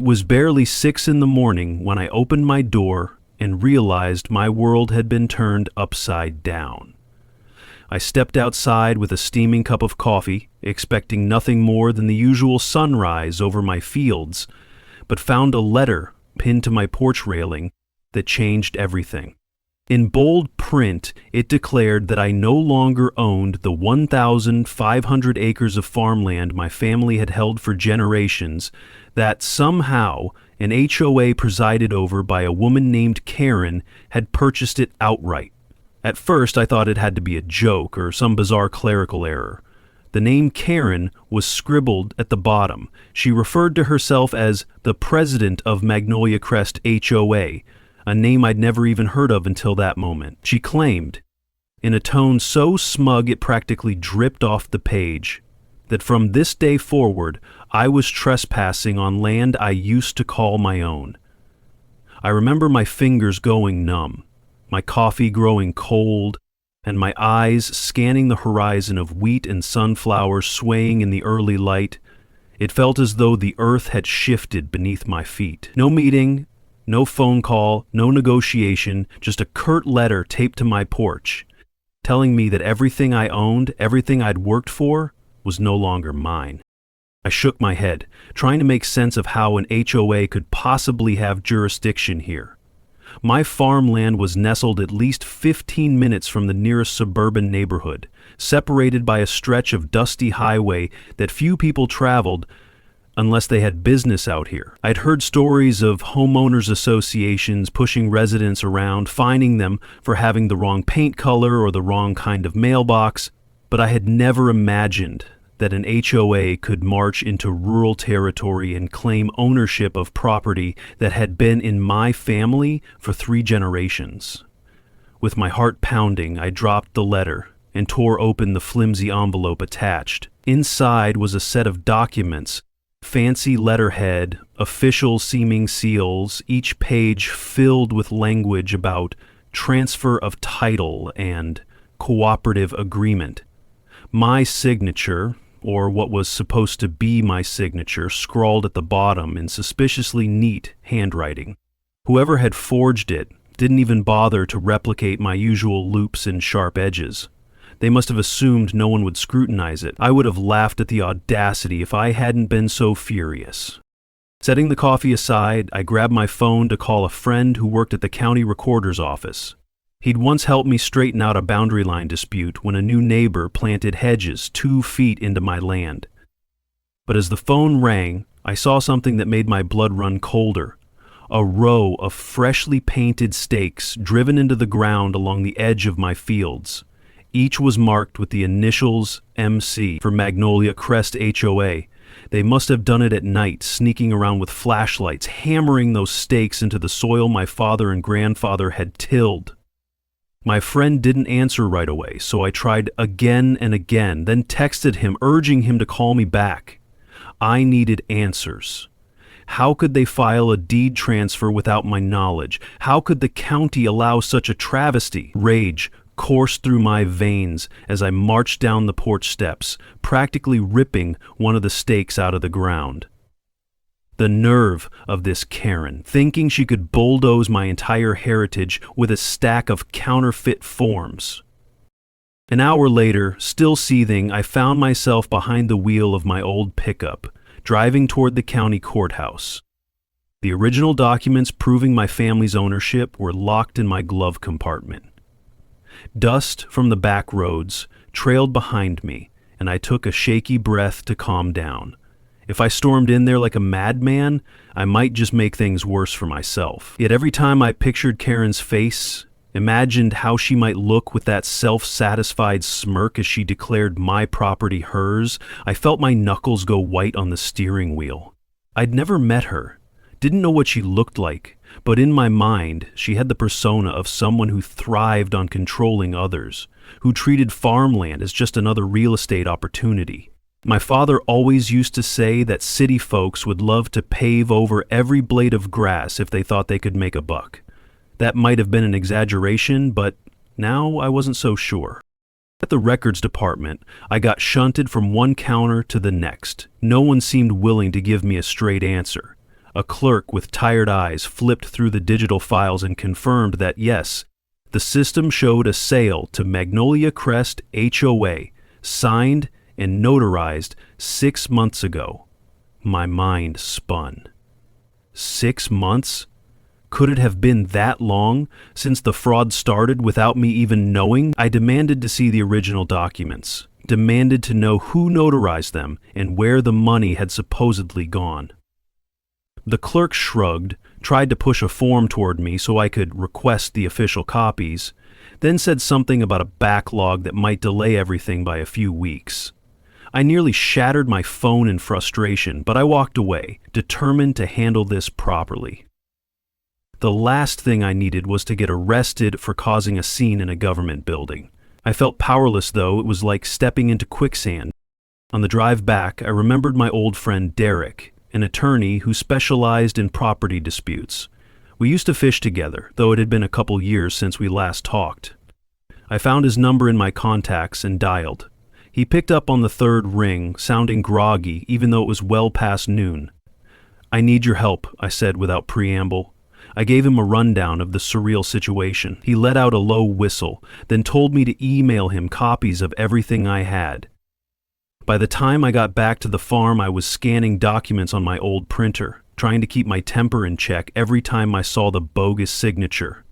was barely 6 in the morning when I opened my door and realized my world had been turned upside down. I stepped outside with a steaming cup of coffee, expecting nothing more than the usual sunrise over my fields, but found a letter pinned to my porch railing that changed everything. In bold print, it declared that I no longer owned the 1,500 acres of farmland my family had held for generations, that somehow an HOA presided over by a woman named Karen had purchased it outright. At first, I thought it had to be a joke or some bizarre clerical error. The name Karen was scribbled at the bottom. She referred to herself as the president of Magnolia Crest HOA, a name I'd never even heard of until that moment. She claimed, in a tone so smug it practically dripped off the page, that from this day forward I was trespassing on land I used to call my own. I remember my fingers going numb, my coffee growing cold, and my eyes scanning the horizon of wheat and sunflowers swaying in the early light. It felt as though the earth had shifted beneath my feet. No meeting, no phone call, no negotiation, just a curt letter taped to my porch, telling me that everything I owned, everything I'd worked for, was no longer mine. I shook my head, trying to make sense of how an HOA could possibly have jurisdiction here. My farmland was nestled at least 15 minutes from the nearest suburban neighborhood, separated by a stretch of dusty highway that few people traveled unless they had business out here. I'd heard stories of homeowners associations pushing residents around, fining them for having the wrong paint color or the wrong kind of mailbox, but I had never imagined that an HOA could march into rural territory and claim ownership of property that had been in my family for 3 generations. With my heart pounding, I dropped the letter and tore open the flimsy envelope attached. Inside was a set of documents, fancy letterhead, official-seeming seals, each page filled with language about transfer of title and cooperative agreement. My signature, or what was supposed to be my signature, scrawled at the bottom in suspiciously neat handwriting. Whoever had forged it didn't even bother to replicate my usual loops and sharp edges. They must have assumed no one would scrutinize it. I would have laughed at the audacity if I hadn't been so furious. Setting the coffee aside, I grabbed my phone to call a friend who worked at the county recorder's office. He'd once helped me straighten out a boundary line dispute when a new neighbor planted hedges 2 feet into my land. But as the phone rang, I saw something that made my blood run colder. A row of freshly painted stakes driven into the ground along the edge of my fields. Each was marked with the initials MC for Magnolia Crest HOA. They must have done it at night, sneaking around with flashlights, hammering those stakes into the soil my father and grandfather had tilled. My friend didn't answer right away, so I tried again and again, then texted him, urging him to call me back. I needed answers. How could they file a deed transfer without my knowledge? How could the county allow such a travesty? Rage coursed through my veins as I marched down the porch steps, practically ripping one of the stakes out of the ground. The nerve of this Karen, thinking she could bulldoze my entire heritage with a stack of counterfeit forms. An hour later, still seething, I found myself behind the wheel of my old pickup, driving toward the county courthouse. The original documents proving my family's ownership were locked in my glove compartment. Dust from the back roads trailed behind me, and I took a shaky breath to calm down. If I stormed in there like a madman, I might just make things worse for myself. Yet every time I pictured Karen's face, imagined how she might look with that self-satisfied smirk as she declared my property hers, I felt my knuckles go white on the steering wheel. I'd never met her, didn't know what she looked like, but in my mind, she had the persona of someone who thrived on controlling others, who treated farmland as just another real estate opportunity. My father always used to say that city folks would love to pave over every blade of grass if they thought they could make a buck. That might have been an exaggeration, but now I wasn't so sure. At the records department, I got shunted from one counter to the next. No one seemed willing to give me a straight answer. A clerk with tired eyes flipped through the digital files and confirmed that yes, the system showed a sale to Magnolia Crest HOA, signed and notarized 6 months ago. My mind spun. 6 months? Could it have been that long since the fraud started without me even knowing? I demanded to see the original documents, demanded to know who notarized them and where the money had supposedly gone. The clerk shrugged, tried to push a form toward me so I could request the official copies, then said something about a backlog that might delay everything by a few weeks. I nearly shattered my phone in frustration, but I walked away, determined to handle this properly. The last thing I needed was to get arrested for causing a scene in a government building. I felt powerless, though. It was like stepping into quicksand. On the drive back, I remembered my old friend Derek, an attorney who specialized in property disputes. We used to fish together, though it had been a couple years since we last talked. I found his number in my contacts and dialed. He picked up on the third ring, sounding groggy even though it was well past noon. "I need your help," I said without preamble. I gave him a rundown of the surreal situation. He let out a low whistle, then told me to email him copies of everything I had. By the time I got back to the farm, I was scanning documents on my old printer, trying to keep my temper in check every time I saw the bogus signature.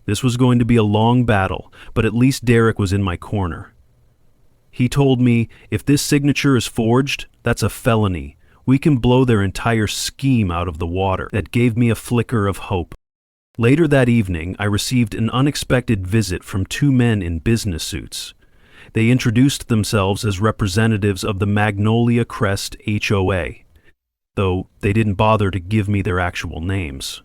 This was going to be a long battle, but at least Derek was in my corner. He told me, if this signature is forged, that's a felony. We can blow their entire scheme out of the water. That gave me a flicker of hope. Later that evening, I received an unexpected visit from 2 men in business suits. They introduced themselves as representatives of the Magnolia Crest HOA, though they didn't bother to give me their actual names.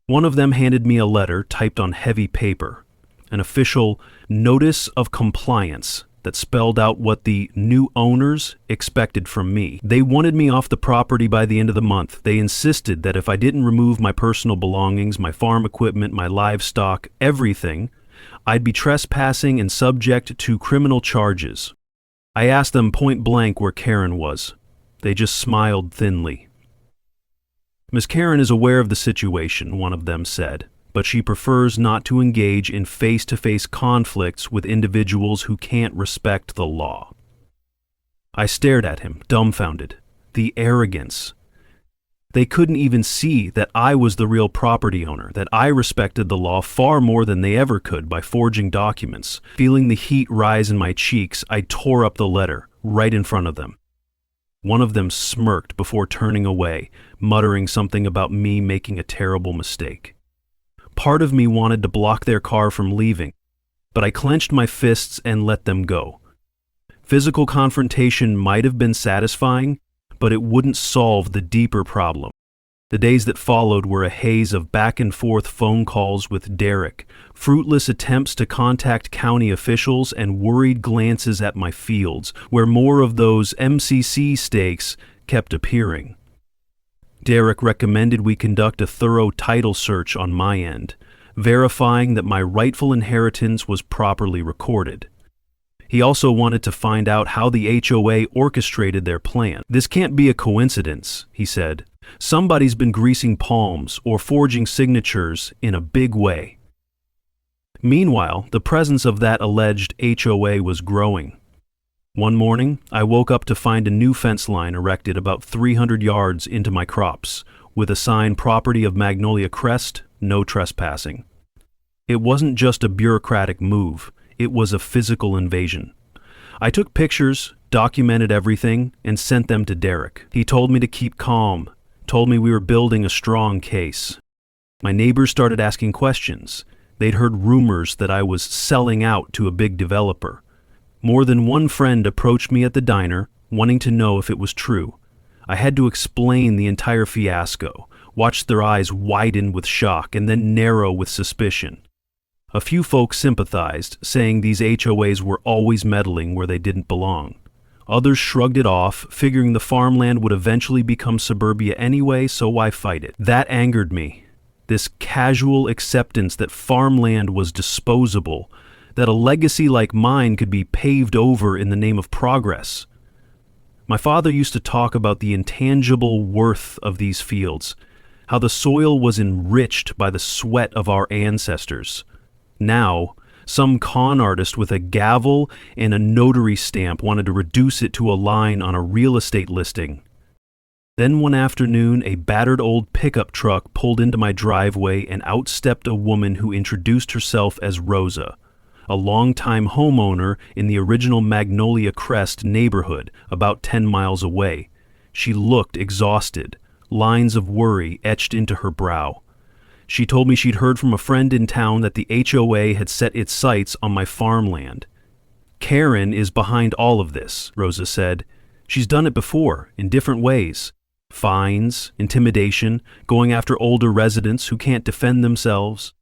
One of them handed me a letter typed on heavy paper, an official notice of compliance that spelled out what the new owners expected from me. They wanted me off the property by the end of the month. They insisted that if I didn't remove my personal belongings, my farm equipment, my livestock, everything, I'd be trespassing and subject to criminal charges. I asked them point blank where Karen was. They just smiled thinly. "Miss Karen is aware of the situation," one of them said, "but she prefers not to engage in face-to-face conflicts with individuals who can't respect the law." I stared at him, dumbfounded. The arrogance. They couldn't even see that I was the real property owner, that I respected the law far more than they ever could by forging documents. Feeling the heat rise in my cheeks, I tore up the letter, right in front of them. One of them smirked before turning away, muttering something about me making a terrible mistake. Part of me wanted to block their car from leaving, but I clenched my fists and let them go. Physical confrontation might have been satisfying, but it wouldn't solve the deeper problem. The days that followed were a haze of back-and-forth phone calls with Derek, fruitless attempts to contact county officials, and worried glances at my fields, where more of those MCC stakes kept appearing. Derek recommended we conduct a thorough title search on my end, verifying that my rightful inheritance was properly recorded. He also wanted to find out how the HOA orchestrated their plan. "This can't be a coincidence," he said. "Somebody's been greasing palms or forging signatures in a big way." Meanwhile, the presence of that alleged HOA was growing. One morning, I woke up to find a new fence line erected about 300 yards into my crops, with a sign "Property of Magnolia Crest, no trespassing." It wasn't just a bureaucratic move. It was a physical invasion. I took pictures, documented everything, and sent them to Derek. He told me to keep calm, told me we were building a strong case. My neighbors started asking questions. They'd heard rumors that I was selling out to a big developer. More than one friend approached me at the diner, wanting to know if it was true. I had to explain the entire fiasco, watched their eyes widen with shock and then narrow with suspicion. A few folks sympathized, saying these HOAs were always meddling where they didn't belong. Others shrugged it off, figuring the farmland would eventually become suburbia anyway, so why fight it? That angered me. This casual acceptance that farmland was disposable, that a legacy like mine could be paved over in the name of progress. My father used to talk about the intangible worth of these fields, how the soil was enriched by the sweat of our ancestors. Now, some con artist with a gavel and a notary stamp wanted to reduce it to a line on a real estate listing. Then one afternoon, a battered old pickup truck pulled into my driveway and out stepped a woman who introduced herself as Rosa, a longtime homeowner in the original Magnolia Crest neighborhood about 10 miles away. She looked exhausted, lines of worry etched into her brow. She told me she'd heard from a friend in town that the HOA had set its sights on my farmland. Karen is behind all of this, Rosa said. She's done it before, in different ways. Fines, intimidation, going after older residents who can't defend themselves.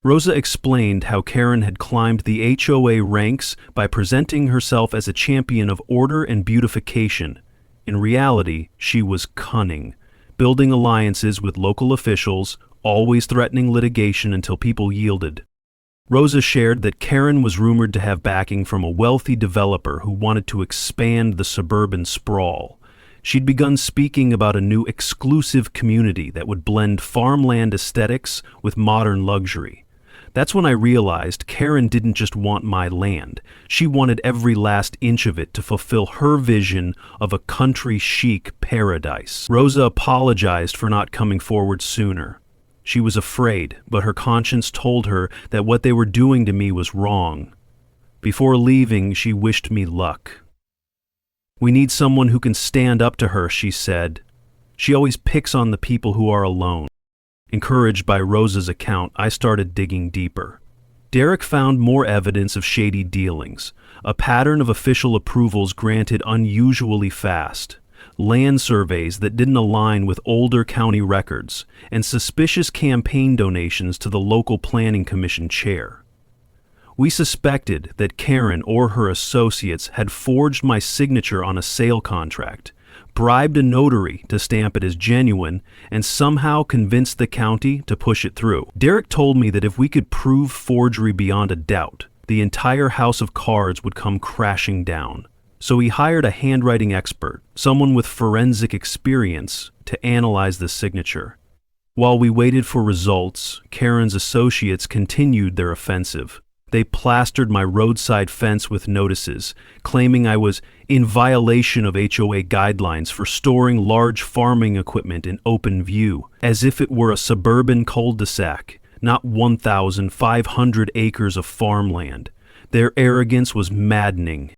Rosa explained how Karen had climbed the HOA ranks by presenting herself as a champion of order and beautification. In reality, she was cunning, building alliances with local officials, always threatening litigation until people yielded. Rosa shared that Karen was rumored to have backing from a wealthy developer who wanted to expand the suburban sprawl. She'd begun speaking about a new exclusive community that would blend farmland aesthetics with modern luxury. That's when I realized Karen didn't just want my land. She wanted every last inch of it to fulfill her vision of a country chic paradise. Rosa apologized for not coming forward sooner. She was afraid, but her conscience told her that what they were doing to me was wrong. Before leaving, she wished me luck. "We need someone who can stand up to her," she said. "She always picks on the people who are alone." Encouraged by Rosa's account, I started digging deeper. Derek found more evidence of shady dealings, a pattern of official approvals granted unusually fast, land surveys that didn't align with older county records, and suspicious campaign donations to the local planning commission chair. We suspected that Karen or her associates had forged my signature on a sale contract, bribed a notary to stamp it as genuine, and somehow convinced the county to push it through. Derek told me that if we could prove forgery beyond a doubt, the entire house of cards would come crashing down. So he hired a handwriting expert, someone with forensic experience, to analyze the signature. While we waited for results, Karen's associates continued their offensive. They plastered my roadside fence with notices, claiming I was in violation of HOA guidelines for storing large farming equipment in open view, as if it were a suburban cul-de-sac, not 1,500 acres of farmland. Their arrogance was maddening.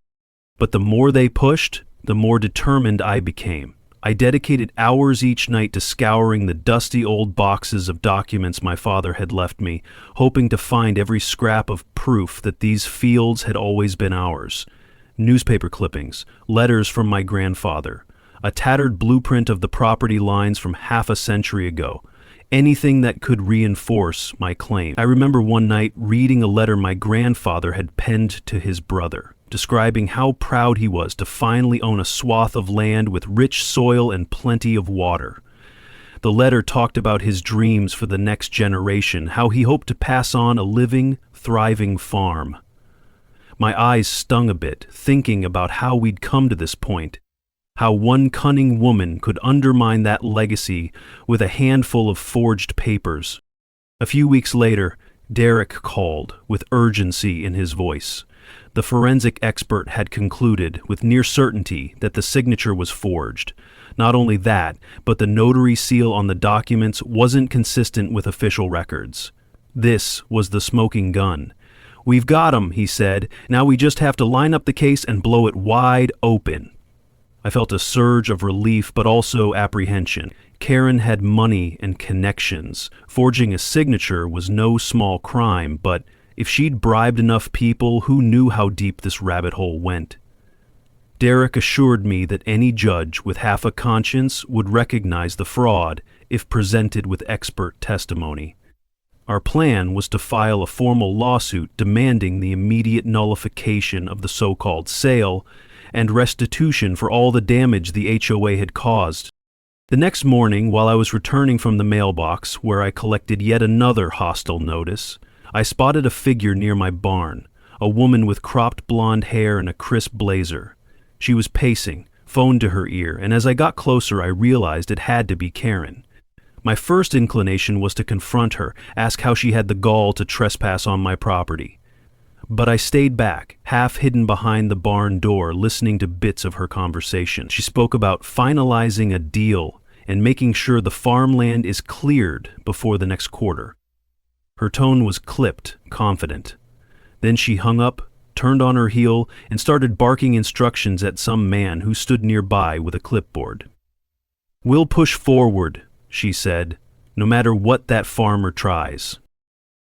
But the more they pushed, the more determined I became. I dedicated hours each night to scouring the dusty old boxes of documents my father had left me, hoping to find every scrap of proof that these fields had always been ours. Newspaper clippings, letters from my grandfather, a tattered blueprint of the property lines from half a century ago. Anything that could reinforce my claim. I remember one night reading a letter my grandfather had penned to his brother, describing how proud he was to finally own a swath of land with rich soil and plenty of water. The letter talked about his dreams for the next generation, how he hoped to pass on a living, thriving farm. My eyes stung a bit, thinking about how we'd come to this point, how one cunning woman could undermine that legacy with a handful of forged papers. A few weeks later, Derek called, with urgency in his voice. The forensic expert had concluded with near certainty that the signature was forged. Not only that, but the notary seal on the documents wasn't consistent with official records. This was the smoking gun. "We've got him," he said. "Now we just have to line up the case and blow it wide open." I felt a surge of relief, but also apprehension. Karen had money and connections. Forging a signature was no small crime, but if she'd bribed enough people, who knew how deep this rabbit hole went? Derek assured me that any judge with half a conscience would recognize the fraud if presented with expert testimony. Our plan was to file a formal lawsuit demanding the immediate nullification of the so-called sale and restitution for all the damage the HOA had caused. The next morning, while I was returning from the mailbox, where I collected yet another hostile notice, I spotted a figure near my barn, a woman with cropped blonde hair and a crisp blazer. She was pacing, phone to her ear, and as I got closer I realized it had to be Karen. My first inclination was to confront her, ask how she had the gall to trespass on my property. But I stayed back, half hidden behind the barn door, listening to bits of her conversation. She spoke about finalizing a deal and making sure the farmland is cleared before the next quarter. Her tone was clipped, confident. Then she hung up, turned on her heel, and started barking instructions at some man who stood nearby with a clipboard. "We'll push forward," she said, "no matter what that farmer tries."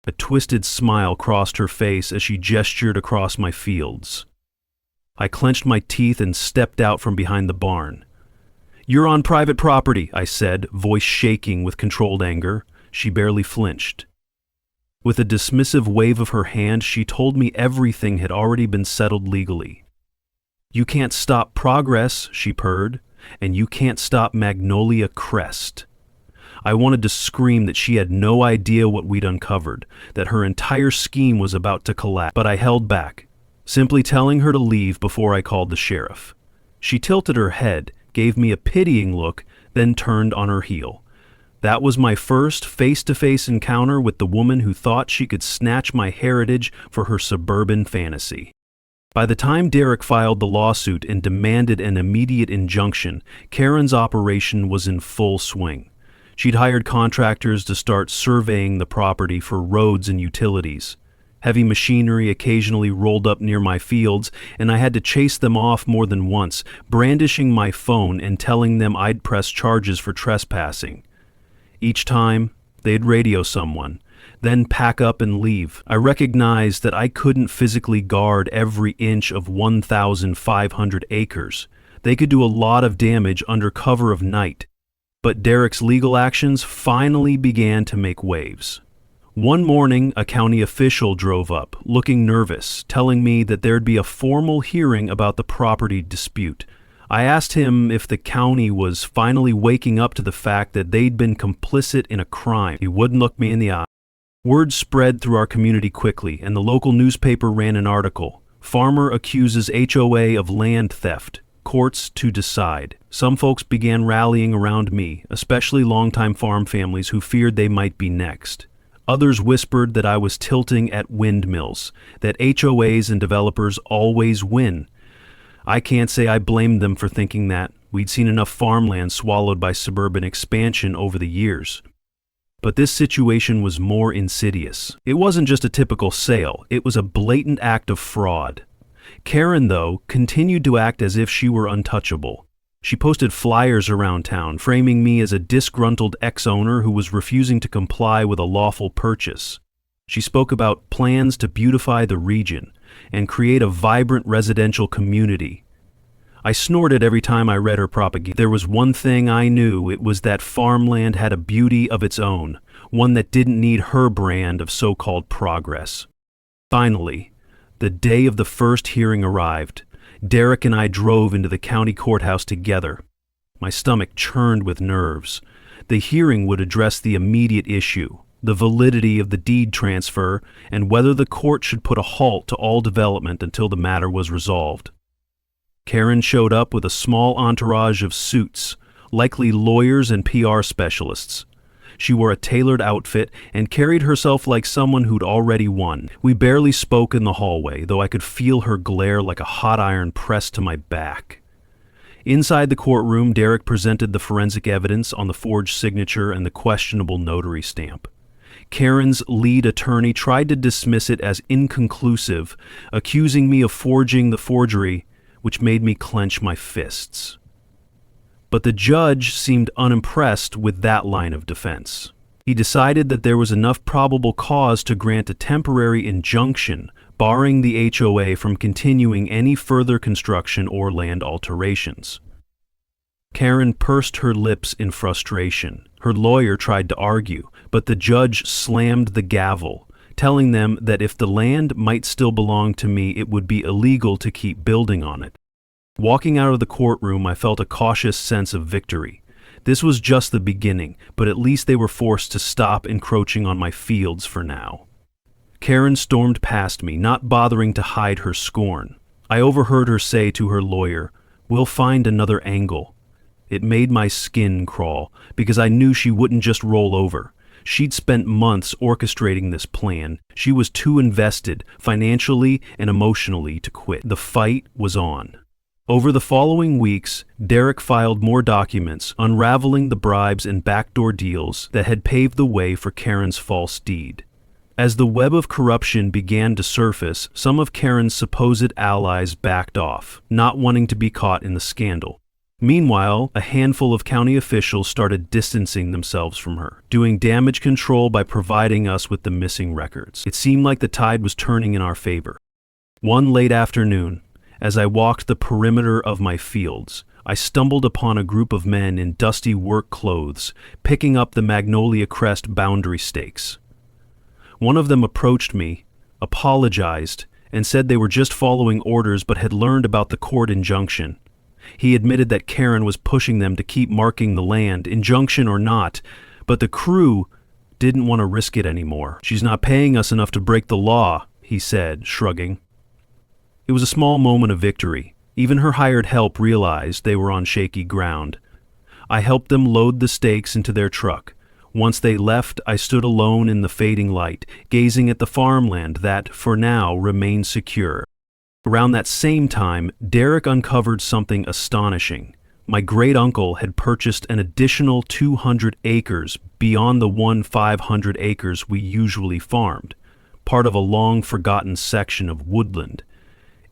A twisted smile crossed her face as she gestured across my fields. I clenched my teeth and stepped out from behind the barn. "You're on private property," I said, voice shaking with controlled anger. She barely flinched. With a dismissive wave of her hand, she told me everything had already been settled legally. "You can't stop progress," she purred, "and you can't stop Magnolia Crest." I wanted to scream that she had no idea what we'd uncovered, that her entire scheme was about to collapse, but I held back, simply telling her to leave before I called the sheriff. She tilted her head, gave me a pitying look, then turned on her heel. That was my first face-to-face encounter with the woman who thought she could snatch my heritage for her suburban fantasy. By the time Derek filed the lawsuit and demanded an immediate injunction, Karen's operation was in full swing. She'd hired contractors to start surveying the property for roads and utilities. Heavy machinery occasionally rolled up near my fields, and I had to chase them off more than once, brandishing my phone and telling them I'd press charges for trespassing. Each time, they'd radio someone, then pack up and leave. I recognized that I couldn't physically guard every inch of 1,500 acres. They could do a lot of damage under cover of night. But Derek's legal actions finally began to make waves. One morning, a county official drove up, looking nervous, telling me that there'd be a formal hearing about the property dispute. I asked him if the county was finally waking up to the fact that they'd been complicit in a crime. He wouldn't look me in the eye. Word spread through our community quickly, and the local newspaper ran an article. Farmer accuses HOA of land theft. Courts to decide. Some folks began rallying around me, especially longtime farm families who feared they might be next. Others whispered that I was tilting at windmills, that HOAs and developers always win. I can't say I blamed them for thinking that. We'd seen enough farmland swallowed by suburban expansion over the years. But this situation was more insidious. It wasn't just a typical sale, it was a blatant act of fraud. Karen, though, continued to act as if she were untouchable. She posted flyers around town, framing me as a disgruntled ex-owner who was refusing to comply with a lawful purchase. She spoke about plans to beautify the region and create a vibrant residential community. I snorted every time I read her propaganda. There was one thing I knew, it was that farmland had a beauty of its own, one that didn't need her brand of so-called progress. Finally, the day of the first hearing arrived. Derek and I drove into the county courthouse together. My stomach churned with nerves. The hearing would address the immediate issue, the validity of the deed transfer, and whether the court should put a halt to all development until the matter was resolved. Karen showed up with a small entourage of suits, likely lawyers and PR specialists. She wore a tailored outfit and carried herself like someone who'd already won. We barely spoke in the hallway, though I could feel her glare like a hot iron pressed to my back. Inside the courtroom, Derek presented the forensic evidence on the forged signature and the questionable notary stamp. Karen's lead attorney tried to dismiss it as inconclusive, accusing me of forging the forgery, which made me clench my fists. But the judge seemed unimpressed with that line of defense. He decided that there was enough probable cause to grant a temporary injunction, barring the HOA from continuing any further construction or land alterations. Karen pursed her lips in frustration. Her lawyer tried to argue, but the judge slammed the gavel, telling them that if the land might still belong to me, it would be illegal to keep building on it. Walking out of the courtroom, I felt a cautious sense of victory. This was just the beginning, but at least they were forced to stop encroaching on my fields for now. Karen stormed past me, not bothering to hide her scorn. I overheard her say to her lawyer, We'll find another angle. It made my skin crawl, because I knew she wouldn't just roll over. She'd spent months orchestrating this plan. She was too invested, financially and emotionally, to quit. The fight was on. Over the following weeks, Derek filed more documents, unraveling the bribes and backdoor deals that had paved the way for Karen's false deed. As the web of corruption began to surface, some of Karen's supposed allies backed off, not wanting to be caught in the scandal. Meanwhile, a handful of county officials started distancing themselves from her, doing damage control by providing us with the missing records. It seemed like the tide was turning in our favor. One late afternoon, as I walked the perimeter of my fields, I stumbled upon a group of men in dusty work clothes, picking up the Magnolia Crest boundary stakes. One of them approached me, apologized, and said they were just following orders but had learned about the court injunction. He admitted that Karen was pushing them to keep marking the land, injunction or not, but the crew didn't want to risk it anymore. "She's not paying us enough to break the law," he said, shrugging. It was a small moment of victory. Even her hired help realized they were on shaky ground. I helped them load the stakes into their truck. Once they left, I stood alone in the fading light, gazing at the farmland that, for now, remained secure. Around that same time, Derek uncovered something astonishing. My great-uncle had purchased an additional 200 acres beyond the 500 acres we usually farmed, part of a long-forgotten section of woodland.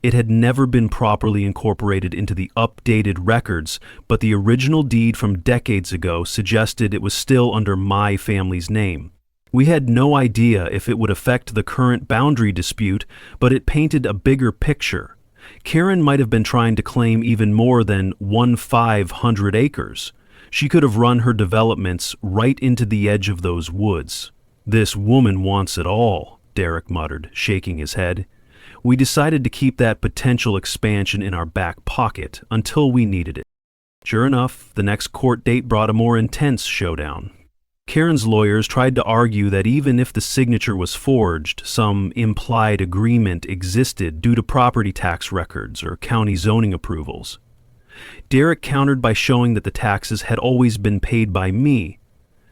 It had never been properly incorporated into the updated records, but the original deed from decades ago suggested it was still under my family's name. We had no idea if it would affect the current boundary dispute, but it painted a bigger picture. Karen might have been trying to claim even more than 500 acres. She could have run her developments right into the edge of those woods. "This woman wants it all," Derek muttered, shaking his head. We decided to keep that potential expansion in our back pocket until we needed it. Sure enough, the next court date brought a more intense showdown. Karen's lawyers tried to argue that even if the signature was forged, some implied agreement existed due to property tax records or county zoning approvals. Derek countered by showing that the taxes had always been paid by me,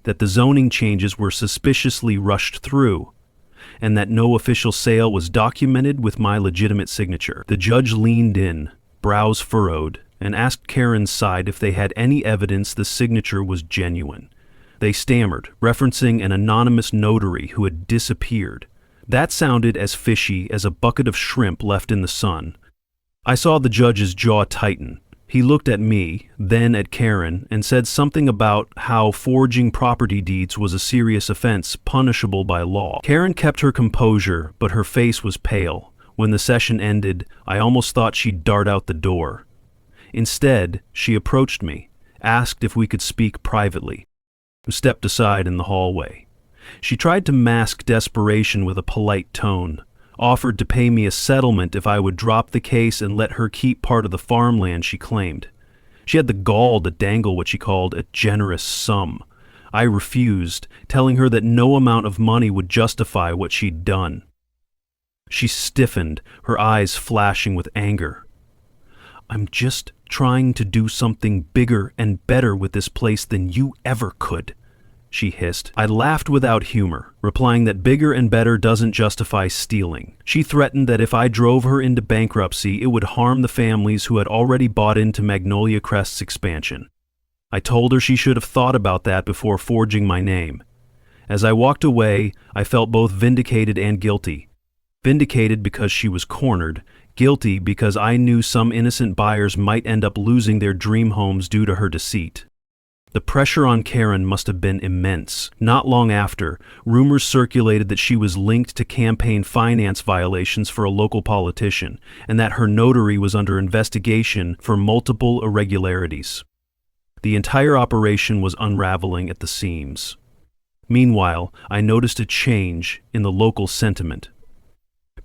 that the zoning changes were suspiciously rushed through, and that no official sale was documented with my legitimate signature. The judge leaned in, brows furrowed, and asked Karen's side if they had any evidence the signature was genuine. They stammered, referencing an anonymous notary who had disappeared. That sounded as fishy as a bucket of shrimp left in the sun. I saw the judge's jaw tighten. He looked at me, then at Karen, and said something about how forging property deeds was a serious offense, punishable by law. Karen kept her composure, but her face was pale. When the session ended, I almost thought she'd dart out the door. Instead, she approached me, asked if we could speak privately. I stepped aside in the hallway. She tried to mask desperation with a polite tone, offered to pay me a settlement if I would drop the case and let her keep part of the farmland she claimed. She had the gall to dangle what she called a generous sum. I refused, telling her that no amount of money would justify what she'd done. She stiffened, her eyes flashing with anger. "I'm just trying to do something bigger and better with this place than you ever could," she hissed. I laughed without humor, replying that bigger and better doesn't justify stealing. She threatened that if I drove her into bankruptcy, it would harm the families who had already bought into Magnolia Crest's expansion. I told her she should have thought about that before forging my name. As I walked away, I felt both vindicated and guilty. Vindicated because she was cornered, guilty because I knew some innocent buyers might end up losing their dream homes due to her deceit. The pressure on Karen must have been immense. Not long after, rumors circulated that she was linked to campaign finance violations for a local politician, and that her notary was under investigation for multiple irregularities. The entire operation was unraveling at the seams. Meanwhile, I noticed a change in the local sentiment.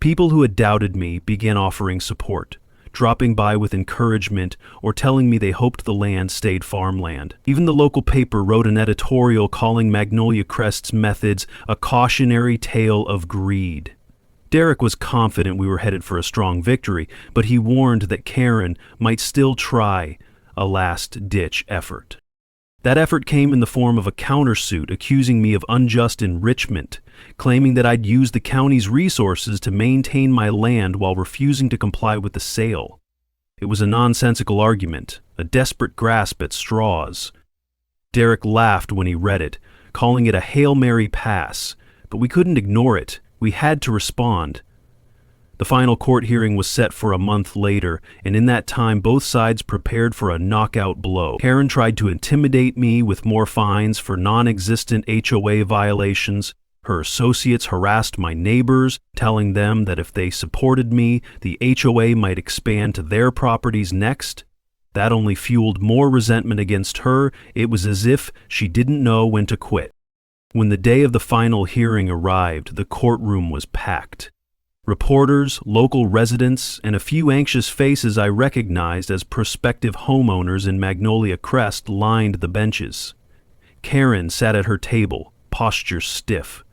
People who had doubted me began offering support, dropping by with encouragement or telling me they hoped the land stayed farmland. Even the local paper wrote an editorial calling Magnolia Crest's methods a cautionary tale of greed. Derek was confident we were headed for a strong victory, but he warned that Karen might still try a last-ditch effort. That effort came in the form of a countersuit accusing me of unjust enrichment, claiming that I'd used the county's resources to maintain my land while refusing to comply with the sale. It was a nonsensical argument, a desperate grasp at straws. Derek laughed when he read it, calling it a Hail Mary pass, but we couldn't ignore it. We had to respond. The final court hearing was set for a month later, and in that time both sides prepared for a knockout blow. Karen tried to intimidate me with more fines for non-existent HOA violations. Her associates harassed my neighbors, telling them that if they supported me, the HOA might expand to their properties next. That only fueled more resentment against her. It was as if she didn't know when to quit. When the day of the final hearing arrived, the courtroom was packed. Reporters, local residents, and a few anxious faces I recognized as prospective homeowners in Magnolia Crest lined the benches. Karen sat at her table, posture stiff.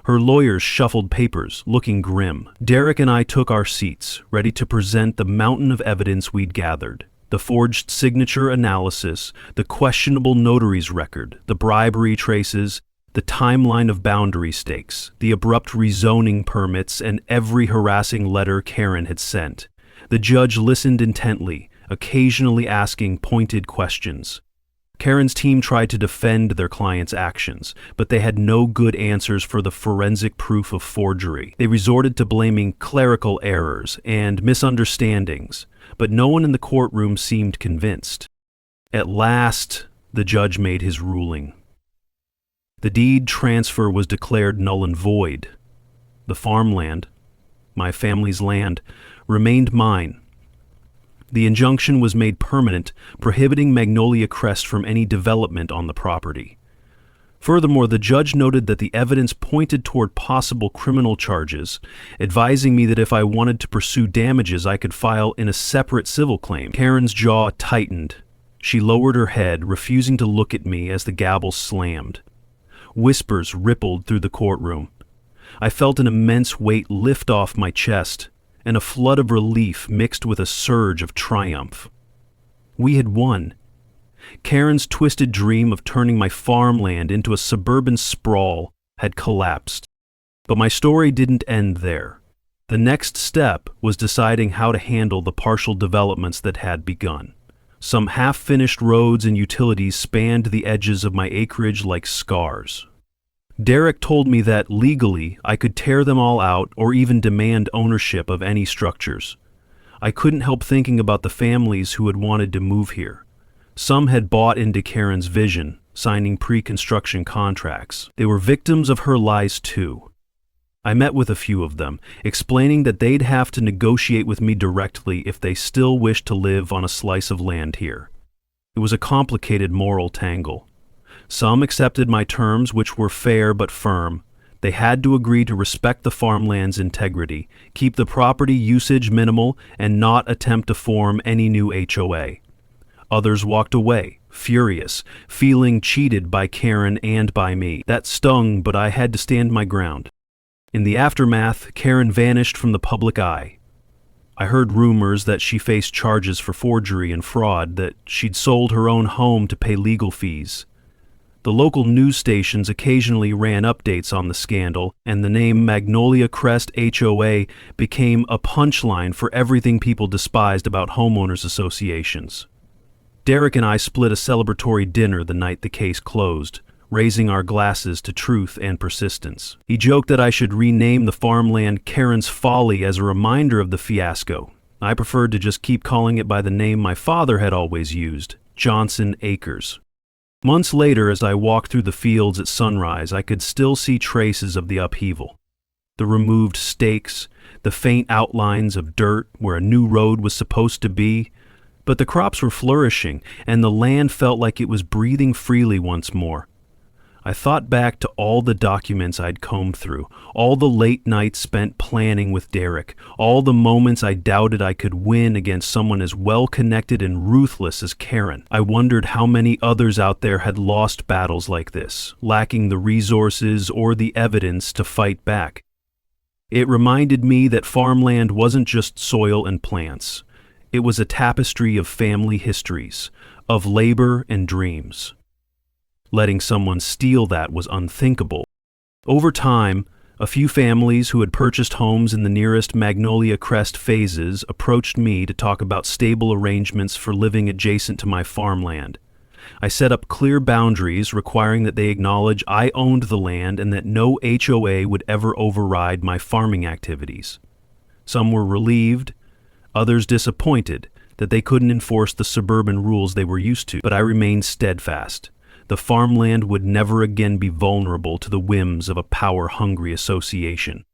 Her lawyers shuffled papers, looking grim. Derek and I took our seats, ready to present the mountain of evidence we'd gathered. The forged signature analysis, the questionable notary's record, the bribery traces, the timeline of boundary stakes, the abrupt rezoning permits, and every harassing letter Karen had sent. The judge listened intently, occasionally asking pointed questions. Karen's team tried to defend their client's actions, but they had no good answers for the forensic proof of forgery. They resorted to blaming clerical errors and misunderstandings, but no one in the courtroom seemed convinced. At last, the judge made his ruling. The deed transfer was declared null and void. The farmland, my family's land, remained mine. The injunction was made permanent, prohibiting Magnolia Crest from any development on the property. Furthermore, the judge noted that the evidence pointed toward possible criminal charges, advising me that if I wanted to pursue damages, I could file in a separate civil claim. Karen's jaw tightened. She lowered her head, refusing to look at me as the gavel slammed. Whispers rippled through the courtroom. I felt an immense weight lift off my chest, and a flood of relief mixed with a surge of triumph. We had won. Karen's twisted dream of turning my farmland into a suburban sprawl had collapsed. But my story didn't end there. The next step was deciding how to handle the partial developments that had begun. Some half-finished roads and utilities spanned the edges of my acreage like scars. Derek told me that, legally, I could tear them all out or even demand ownership of any structures. I couldn't help thinking about the families who had wanted to move here. Some had bought into Karen's vision, signing pre-construction contracts. They were victims of her lies too. I met with a few of them, explaining that they'd have to negotiate with me directly if they still wished to live on a slice of land here. It was a complicated moral tangle. Some accepted my terms, which were fair but firm. They had to agree to respect the farmland's integrity, keep the property usage minimal, and not attempt to form any new HOA. Others walked away, furious, feeling cheated by Karen and by me. That stung, but I had to stand my ground. In the aftermath, Karen vanished from the public eye. I heard rumors that she faced charges for forgery and fraud, that she'd sold her own home to pay legal fees. The local news stations occasionally ran updates on the scandal, and the name Magnolia Crest HOA became a punchline for everything people despised about homeowners associations. Derek and I split a celebratory dinner the night the case closed, raising our glasses to truth and persistence. He joked that I should rename the farmland Karen's Folly as a reminder of the fiasco. I preferred to just keep calling it by the name my father had always used, Johnson Acres. Months later, as I walked through the fields at sunrise, I could still see traces of the upheaval. The removed stakes, the faint outlines of dirt where a new road was supposed to be, but the crops were flourishing, and the land felt like it was breathing freely once more. I thought back to all the documents I'd combed through, all the late nights spent planning with Derek, all the moments I doubted I could win against someone as well-connected and ruthless as Karen. I wondered how many others out there had lost battles like this, lacking the resources or the evidence to fight back. It reminded me that farmland wasn't just soil and plants. It was a tapestry of family histories, of labor and dreams. Letting someone steal that was unthinkable. Over time, a few families who had purchased homes in the nearest Magnolia Crest phases approached me to talk about stable arrangements for living adjacent to my farmland. I set up clear boundaries requiring that they acknowledge I owned the land and that no HOA would ever override my farming activities. Some were relieved, others disappointed that they couldn't enforce the suburban rules they were used to, but I remained steadfast. The farmland would never again be vulnerable to the whims of a power-hungry association.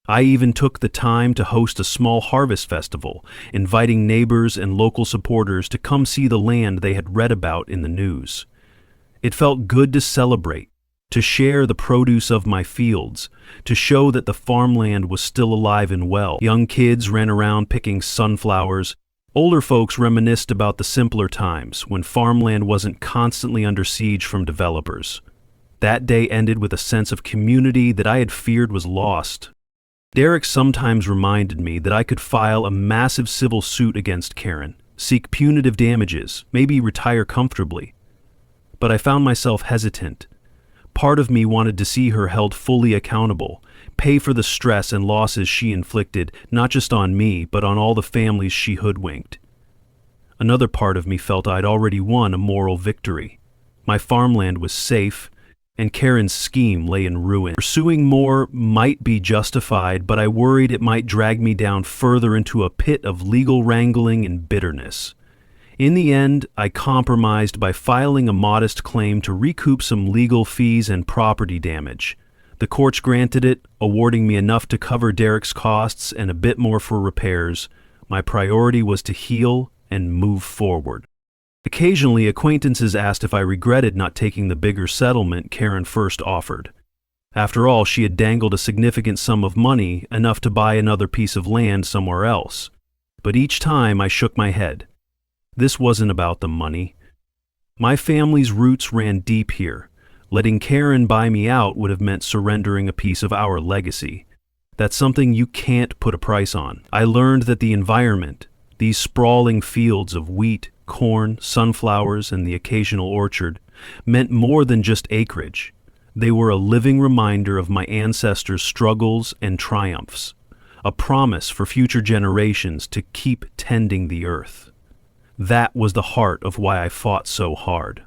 I even took the time to host a small harvest festival, inviting neighbors and local supporters to come see the land they had read about in the news. It felt good to celebrate, to share the produce of my fields, to show that the farmland was still alive and well. Young kids ran around picking sunflowers. Older folks reminisced about the simpler times when farmland wasn't constantly under siege from developers. That day ended with a sense of community that I had feared was lost. Derek sometimes reminded me that I could file a massive civil suit against Karen, seek punitive damages, maybe retire comfortably. But I found myself hesitant. Part of me wanted to see her held fully accountable, pay for the stress and losses she inflicted, not just on me, but on all the families she hoodwinked. Another part of me felt I'd already won a moral victory. My farmland was safe, and Karen's scheme lay in ruin. Pursuing more might be justified, but I worried it might drag me down further into a pit of legal wrangling and bitterness. In the end, I compromised by filing a modest claim to recoup some legal fees and property damage. The courts granted it, awarding me enough to cover Derek's costs and a bit more for repairs. My priority was to heal and move forward. Occasionally, acquaintances asked if I regretted not taking the bigger settlement Karen first offered. After all, she had dangled a significant sum of money, enough to buy another piece of land somewhere else. But each time I shook my head. This wasn't about the money. My family's roots ran deep here. Letting Karen buy me out would have meant surrendering a piece of our legacy. That's something you can't put a price on. I learned that the environment, these sprawling fields of wheat, corn, sunflowers, and the occasional orchard, meant more than just acreage. They were a living reminder of my ancestors' struggles and triumphs, a promise for future generations to keep tending the earth. That was the heart of why I fought so hard.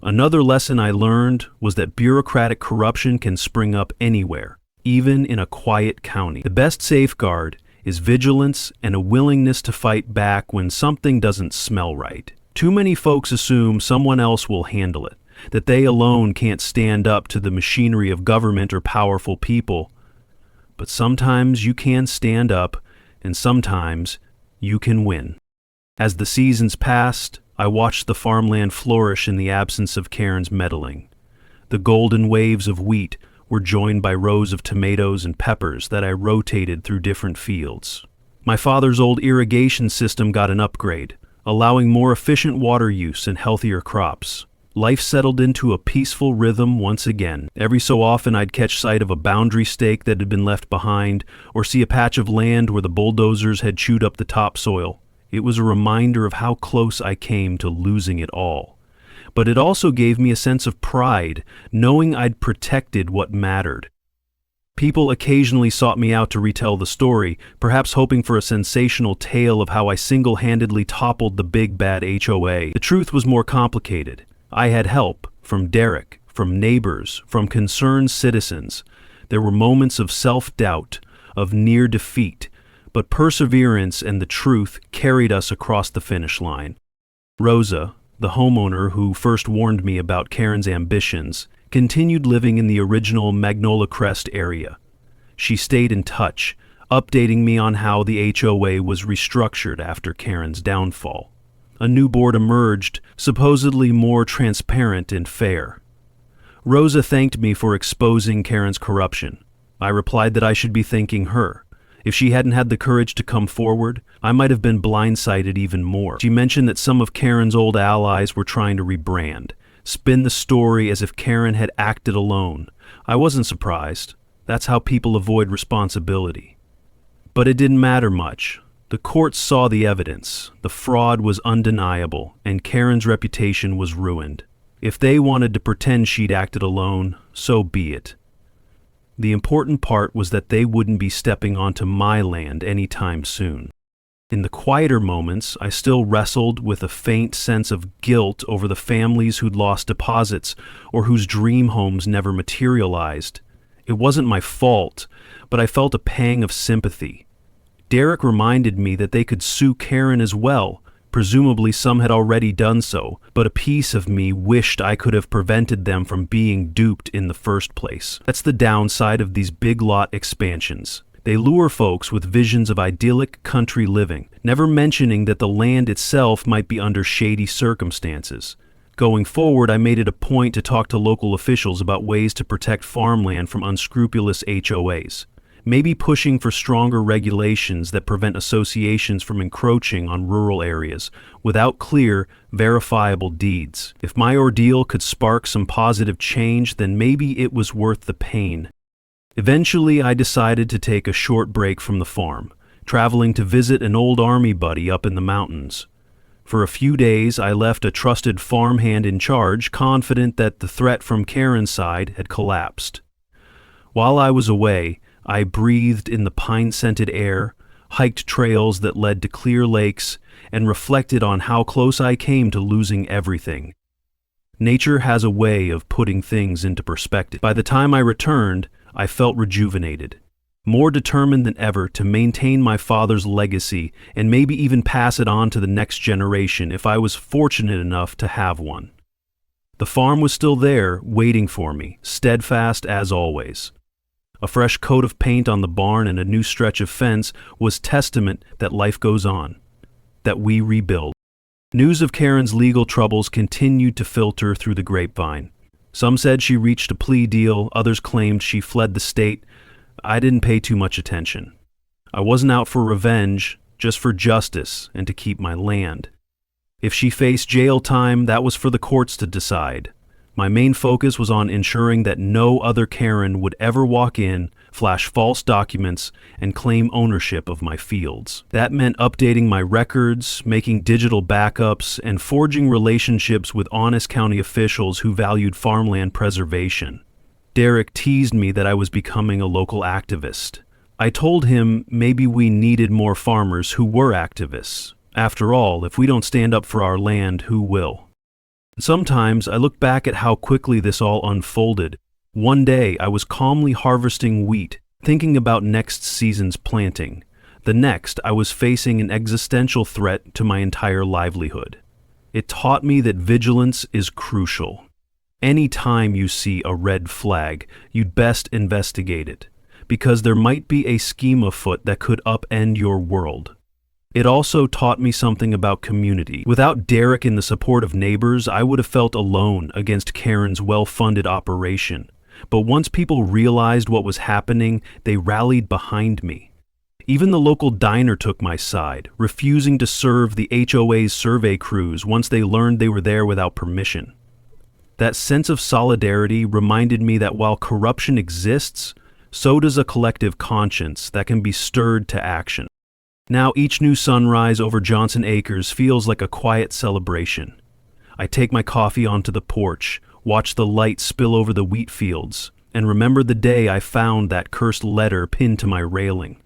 Another lesson I learned was that bureaucratic corruption can spring up anywhere, even in a quiet county. The best safeguard is vigilance and a willingness to fight back when something doesn't smell right. Too many folks assume someone else will handle it, that they alone can't stand up to the machinery of government or powerful people. But sometimes you can stand up, and sometimes you can win. As the seasons passed, I watched the farmland flourish in the absence of Karen's meddling. The golden waves of wheat were joined by rows of tomatoes and peppers that I rotated through different fields. My father's old irrigation system got an upgrade, allowing more efficient water use and healthier crops. Life settled into a peaceful rhythm once again. Every so often I'd catch sight of a boundary stake that had been left behind, or see a patch of land where the bulldozers had chewed up the topsoil. It was a reminder of how close I came to losing it all. But it also gave me a sense of pride, knowing I'd protected what mattered. People occasionally sought me out to retell the story, perhaps hoping for a sensational tale of how I single-handedly toppled the big bad HOA. The truth was more complicated. I had help from Derek, from neighbors, from concerned citizens. There were moments of self-doubt, of near defeat, but perseverance and the truth carried us across the finish line. Rosa, the homeowner who first warned me about Karen's ambitions, continued living in the original Magnolia Crest area. She stayed in touch, updating me on how the HOA was restructured after Karen's downfall. A new board emerged, supposedly more transparent and fair. Rosa thanked me for exposing Karen's corruption. I replied that I should be thanking her. If she hadn't had the courage to come forward, I might have been blindsided even more. She mentioned that some of Karen's old allies were trying to rebrand, spin the story as if Karen had acted alone. I wasn't surprised. That's how people avoid responsibility. But it didn't matter much. The courts saw the evidence. The fraud was undeniable, and Karen's reputation was ruined. If they wanted to pretend she'd acted alone, so be it. The important part was that they wouldn't be stepping onto my land anytime soon. In the quieter moments, I still wrestled with a faint sense of guilt over the families who'd lost deposits or whose dream homes never materialized. It wasn't my fault, but I felt a pang of sympathy. Derek reminded me that they could sue Karen as well. Presumably some had already done so, but a piece of me wished I could have prevented them from being duped in the first place. That's the downside of these big lot expansions. They lure folks with visions of idyllic country living, never mentioning that the land itself might be under shady circumstances. Going forward, I made it a point to talk to local officials about ways to protect farmland from unscrupulous HOAs. Maybe pushing for stronger regulations that prevent associations from encroaching on rural areas without clear, verifiable deeds. If my ordeal could spark some positive change, then maybe it was worth the pain. Eventually, I decided to take a short break from the farm, traveling to visit an old army buddy up in the mountains. For a few days, I left a trusted farmhand in charge, confident that the threat from Karen's side had collapsed. While I was away, I breathed in the pine-scented air, hiked trails that led to clear lakes, and reflected on how close I came to losing everything. Nature has a way of putting things into perspective. By the time I returned, I felt rejuvenated, more determined than ever to maintain my father's legacy and maybe even pass it on to the next generation if I was fortunate enough to have one. The farm was still there, waiting for me, steadfast as always. A fresh coat of paint on the barn and a new stretch of fence was testament that life goes on, that we rebuild. News of Karen's legal troubles continued to filter through the grapevine. Some said she reached a plea deal, others claimed she fled the state. I didn't pay too much attention. I wasn't out for revenge, just for justice and to keep my land. If she faced jail time, that was for the courts to decide. My main focus was on ensuring that no other Karen would ever walk in, flash false documents, and claim ownership of my fields. That meant updating my records, making digital backups, and forging relationships with honest county officials who valued farmland preservation. Derek teased me that I was becoming a local activist. I told him maybe we needed more farmers who were activists. After all, if we don't stand up for our land, who will? Sometimes I look back at how quickly this all unfolded. One day I was calmly harvesting wheat, thinking about next season's planting. The next, I was facing an existential threat to my entire livelihood. It taught me that vigilance is crucial. Any time you see a red flag, you'd best investigate it, because there might be a scheme afoot that could upend your world. It also taught me something about community. Without Derek and the support of neighbors, I would have felt alone against Karen's well-funded operation. But once people realized what was happening, they rallied behind me. Even the local diner took my side, refusing to serve the HOA's survey crews once they learned they were there without permission. That sense of solidarity reminded me that while corruption exists, so does a collective conscience that can be stirred to action. Now each new sunrise over Johnson Acres feels like a quiet celebration. I take my coffee onto the porch, watch the light spill over the wheat fields, and remember the day I found that cursed letter pinned to my railing.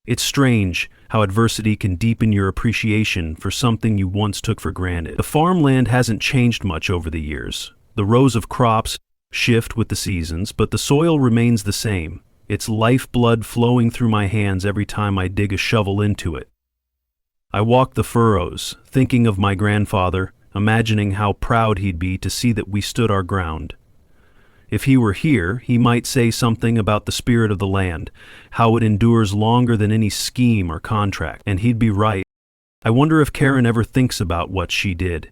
It's strange how adversity can deepen your appreciation for something you once took for granted. The farmland hasn't changed much over the years. The rows of crops shift with the seasons, but the soil remains the same. Its lifeblood flowing through my hands every time I dig a shovel into it. I walk the furrows, thinking of my grandfather, imagining how proud he'd be to see that we stood our ground. If he were here, he might say something about the spirit of the land, how it endures longer than any scheme or contract, and he'd be right. I wonder if Karen ever thinks about what she did,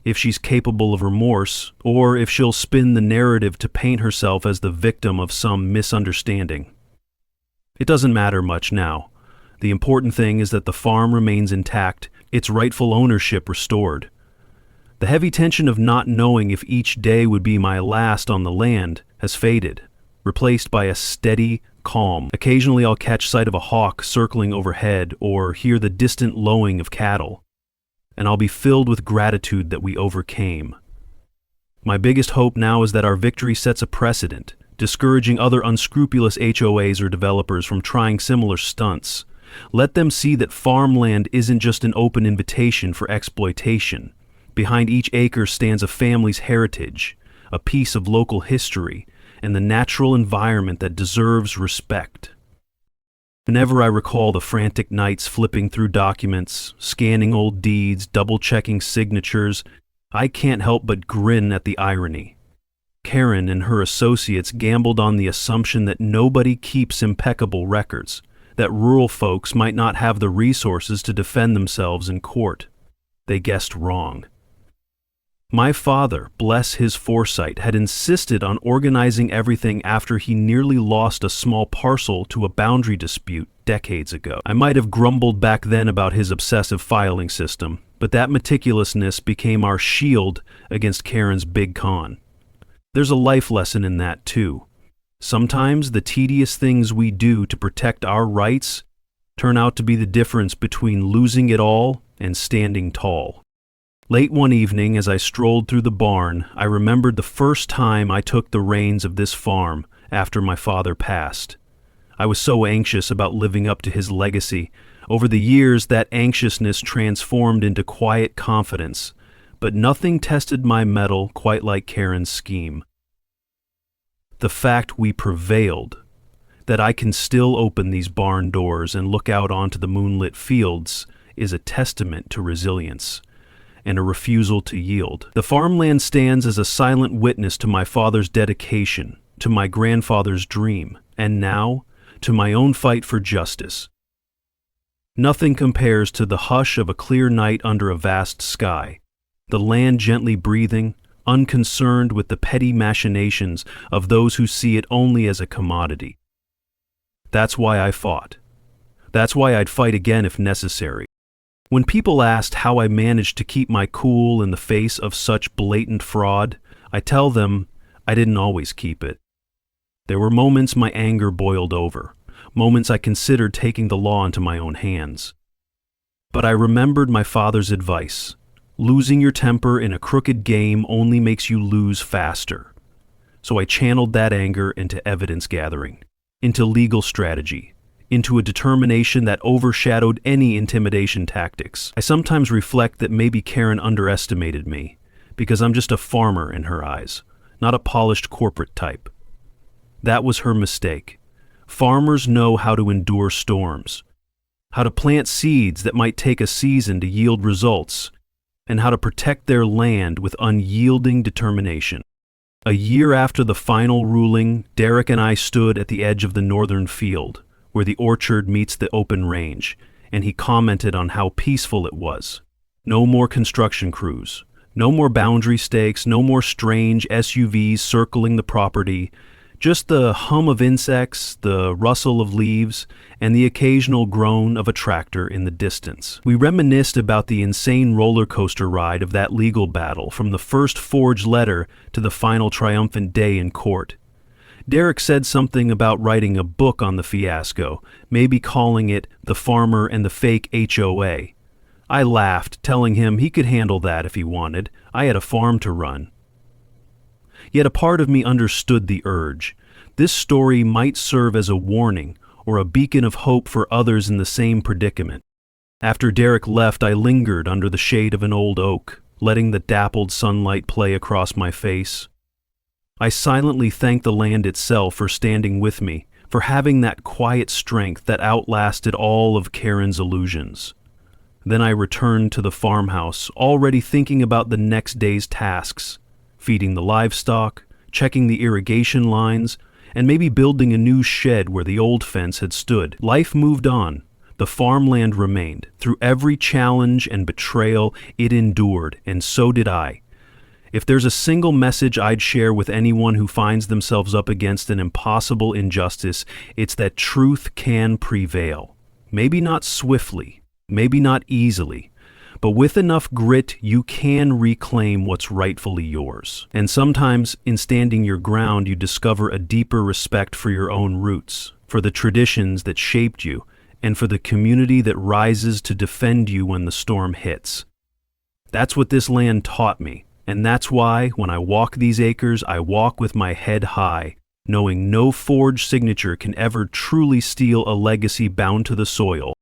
if she's capable of remorse, or if she'll spin the narrative to paint herself as the victim of some misunderstanding. It doesn't matter much now. The important thing is that the farm remains intact, its rightful ownership restored. The heavy tension of not knowing if each day would be my last on the land has faded. replaced by a steady calm. Occasionally I'll catch sight of a hawk circling overhead or hear the distant lowing of cattle, and I'll be filled with gratitude that we overcame. My biggest hope now is that our victory sets a precedent, discouraging other unscrupulous HOAs or developers from trying similar stunts. Let them see that farmland isn't just an open invitation for exploitation. Behind each acre stands a family's heritage, a piece of local history, and the natural environment that deserves respect. Whenever I recall the frantic nights flipping through documents, scanning old deeds, double-checking signatures, I can't help but grin at the irony. Karen and her associates gambled on the assumption that nobody keeps impeccable records, that rural folks might not have the resources to defend themselves in court. They guessed wrong. My father, bless his foresight, had insisted on organizing everything after he nearly lost a small parcel to a boundary dispute decades ago. I might have grumbled back then about his obsessive filing system, but that meticulousness became our shield against Karen's big con. There's a life lesson in that, too. Sometimes the tedious things we do to protect our rights turn out to be the difference between losing it all and standing tall. Late one evening, as I strolled through the barn, I remembered the first time I took the reins of this farm after my father passed. I was so anxious about living up to his legacy. Over the years, that anxiousness transformed into quiet confidence, but nothing tested my mettle quite like Karen's scheme. The fact we prevailed, that I can still open these barn doors and look out onto the moonlit fields, is a testament to resilience and a refusal to yield. The farmland stands as a silent witness to my father's dedication, to my grandfather's dream, and now, to my own fight for justice. Nothing compares to the hush of a clear night under a vast sky, the land gently breathing, unconcerned with the petty machinations of those who see it only as a commodity. That's why I fought. That's why I'd fight again if necessary. When people asked how I managed to keep my cool in the face of such blatant fraud, I tell them I didn't always keep it. There were moments my anger boiled over, moments I considered taking the law into my own hands. But I remembered my father's advice. Losing your temper in a crooked game only makes you lose faster. So I channeled that anger into evidence gathering, into legal strategy, into a determination that overshadowed any intimidation tactics. I sometimes reflect that maybe Karen underestimated me, because I'm just a farmer in her eyes, not a polished corporate type. That was her mistake. Farmers know how to endure storms, how to plant seeds that might take a season to yield results, and how to protect their land with unyielding determination. A year after the final ruling, Derek and I stood at the edge of the northern field, where the orchard meets the open range, and he commented on how peaceful it was. No more construction crews, no more boundary stakes, no more strange SUVs circling the property, just the hum of insects, the rustle of leaves, and the occasional groan of a tractor in the distance. We reminisced about the insane roller coaster ride of that legal battle, from the first forged letter to the final triumphant day in court. Derek said something about writing a book on the fiasco, maybe calling it The Farmer and the Fake HOA. I laughed, telling him he could handle that if he wanted. I had a farm to run. Yet a part of me understood the urge. This story might serve as a warning or a beacon of hope for others in the same predicament. After Derek left, I lingered under the shade of an old oak, letting the dappled sunlight play across my face. I silently thanked the land itself for standing with me, for having that quiet strength that outlasted all of Karen's illusions. Then I returned to the farmhouse, already thinking about the next day's tasks, feeding the livestock, checking the irrigation lines, and maybe building a new shed where the old fence had stood. Life moved on. The farmland remained. Through every challenge and betrayal, it endured, and so did I. If there's a single message I'd share with anyone who finds themselves up against an impossible injustice, it's that truth can prevail. Maybe not swiftly, maybe not easily, But with enough grit, you can reclaim what's rightfully yours. And sometimes, in standing your ground, you discover a deeper respect for your own roots, for the traditions that shaped you, and for the community that rises to defend you when the storm hits. That's what this land taught me, and that's why, when I walk these acres, I walk with my head high, knowing no forged signature can ever truly steal a legacy bound to the soil.